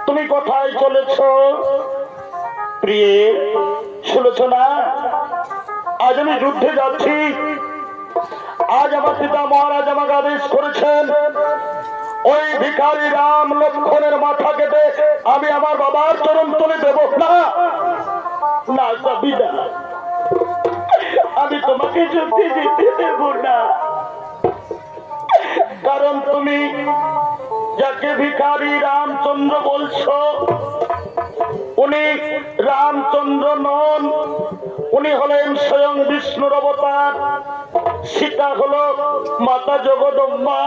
তুমি কোথায় চলেছ প্রিয়ে? শুনেছ না, আজ আমি যুদ্ধে যাচ্ছি। আজ আমার পিতা মহারাজ আমাকে আদেশ করেছেন, ওই ভিখারি রাম লক্ষ্মণের মাথা কেটে আমি আমার বাবার চরণ তলে দেব না। না যাবি না, আমি তোমাকে যুদ্ধে যেতে দেব না। কারণ তুমি যাকে ভিখারি রামচন্দ্র বলছো, উনি রামচন্দ্র নন, উনি হলেন স্বয়ং বিষ্ণুর অবতার। সীতা হলো মাতা জগদম্বা।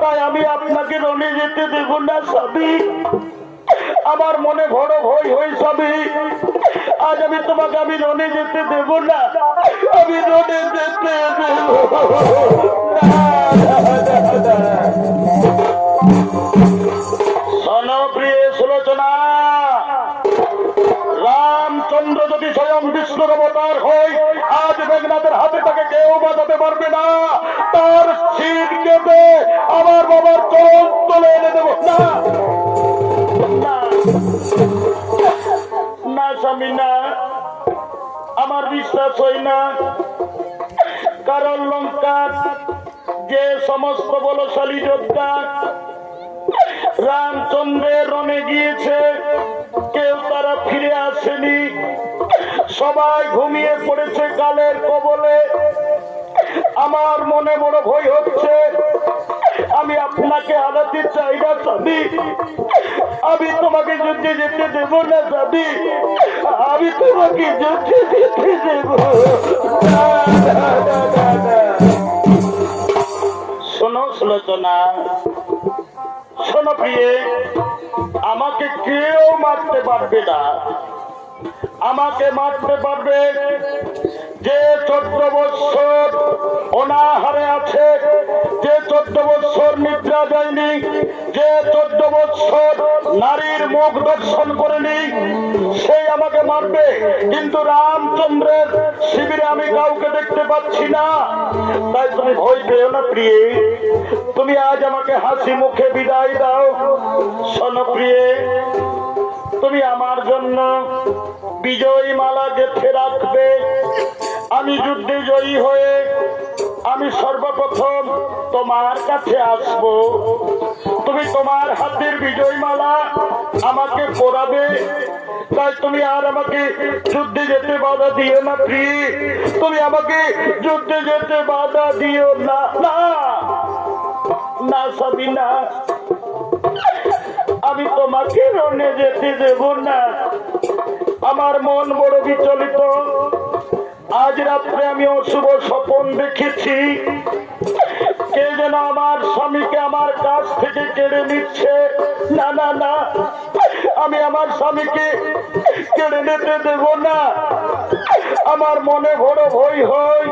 তাই আমি আপনাকে রণে যেতে দেব না স্বামী। আমার মনে বড় ভয় হই স্বামী। আজ আমি তোমাকে আমি রণে যেতে দেব না, আমি রণে যেতে দেব না। শোনো প্রিয় সুলোচনা, রামচন্দ্র যদি স্বয়ং বিষ্ণুর অবতার হয়, আজ মেঘনাথের হাতে তাকে কেউ বাঁচাতে পারবে না। তার শির কেটে আমার বাবার চরণ তলে এনে দেব না। না স্বামী না, আমার বিশ্বাস হয় না। কারণ লঙ্কার যে সমস্ত বলশালী যোদ্ধা রামচন্দ্রের রণে গিয়েছে, কেউ তারা ফিরে আসেনি। সবাই ঘুমিয়ে পড়েছে কালের কবলে। আমার মনে বড় ভয় হচ্ছে। আমি আপনাকে হারাতে চাই না স্বামী। আমি তোমাকে যুদ্ধে যেতে দেব না স্বামী। আমি তোমাকে যুদ্ধে যেতে দেব না। শোনো সুলোচনা, শোনো প্রিয়ে, আমাকে কেউ মারতে পারবে না। আমাকে মারতে পারবে যে 14 বৎসর অনাহারে আছে, যে 14 বৎসর নিদ্রা যায়নি, যে 14 বৎসর নারীর মুখ দর্শন করেনি, সেই আমাকে মারবে। কিন্তু রামচন্দ্রের শিবিরে আমি কাউকে দেখতে পাচ্ছি না। তাই তুমি ভয় পেও না প্রিয়ে, তুমি আজ আমাকে হাসি মুখে বিদায় দাও। শোনো প্রিয়ে, তুমি আমার জন্য বিজয়ী মালা গেঁথে রাখবে। আমি যুদ্ধে জয়ী হয়ে আমি সর্বপ্রথম তোমার কাছে আসব। তুমি তোমার হাতের বিজয়ী মালা আমাকে পরাবে। তাই তুমি আর আমাকে যুদ্ধে যেতে বাধা দিও না প্রিয়। তুমি আমাকে যুদ্ধে যেতে বাধা দিও না। না না স্বামী না, আমি তোমাকে রণে যেতে দেব না। আমার মন বড় বিচলিত। আজ রাত্রে আমি অশুভ স্বপ্ন দেখেছি। কে যেন আমার স্বামীকে আমার কাছ থেকে কেড়ে নিচ্ছে। না না না, আমি আমার স্বামীকে কেড়ে নিতে দেব না। আমার মনে বড় ভয় হয়।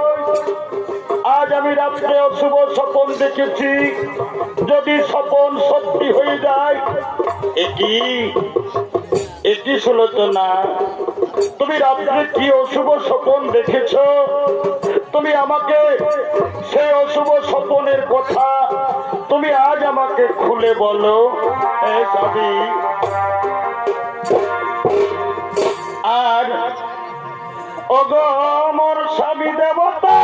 আজ আমি রাত্রে অশুভ স্বপ্ন দেখেছি। যদি স্বপ্ন সত্যি হয়ে যায়, এটি সুলোচনা, তুমি রাত্রে কি অশুভ স্বপ্ন দেখেছ? তুমি আমাকে সেই অশুভ স্বপ্নের কথা তুমি আজ আমাকে খুলে বলো। স্বামী, আর ওগো মোর স্বামী দেবতা,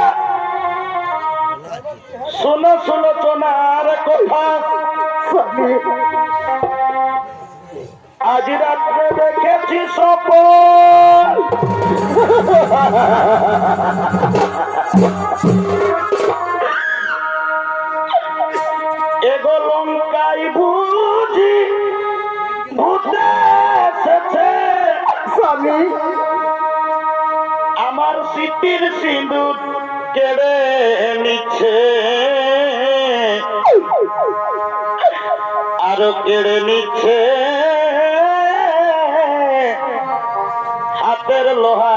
শোনো সুলোচনার কথা। স্বামী, আজ রাত্রে দেখেছি স্বপ্ন। এগো লঙ্কায় বুঝি ভূতে এসেছে। স্বামী, আমার সিটির সিঁদুর কেড়ে নিচ্ছে, আরো কেড়ে নিচ্ছে হাতের লোহা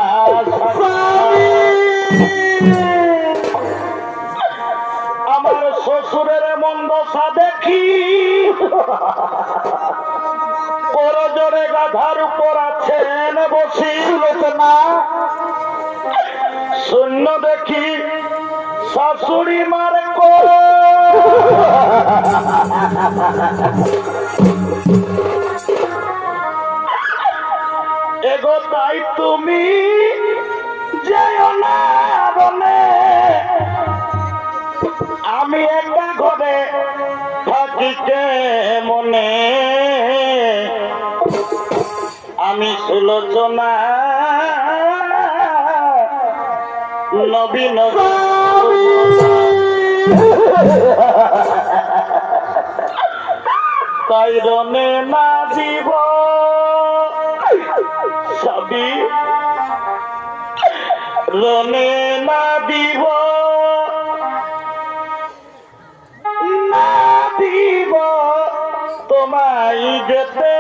আমার শ্বশুরের মন দশা দেখি করজোরে গাধার উপর আছেন বসি না শূন্য দেখি শাশুড়ি মার এগো তাই তুমি যেও না বনে আমি একটা ঘরে থাকিতে মনে আমি সুলোচনা নবীন তাই রনে না দিব সবই রনে না দিব না দিব তোমায় যেতে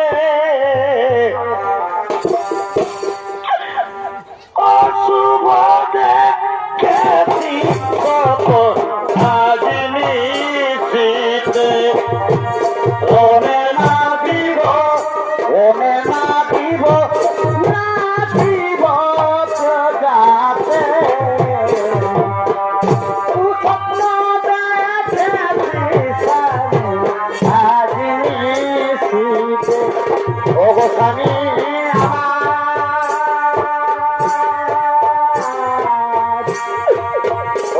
অশুভ দেখেছি কত আজ নিশিতে রনে না দিব রনে না দিব না দিব তো যাতে ওগো স্বামী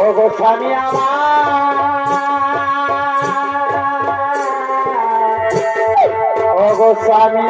ওগো স্বামী আমার ওগো স্বামী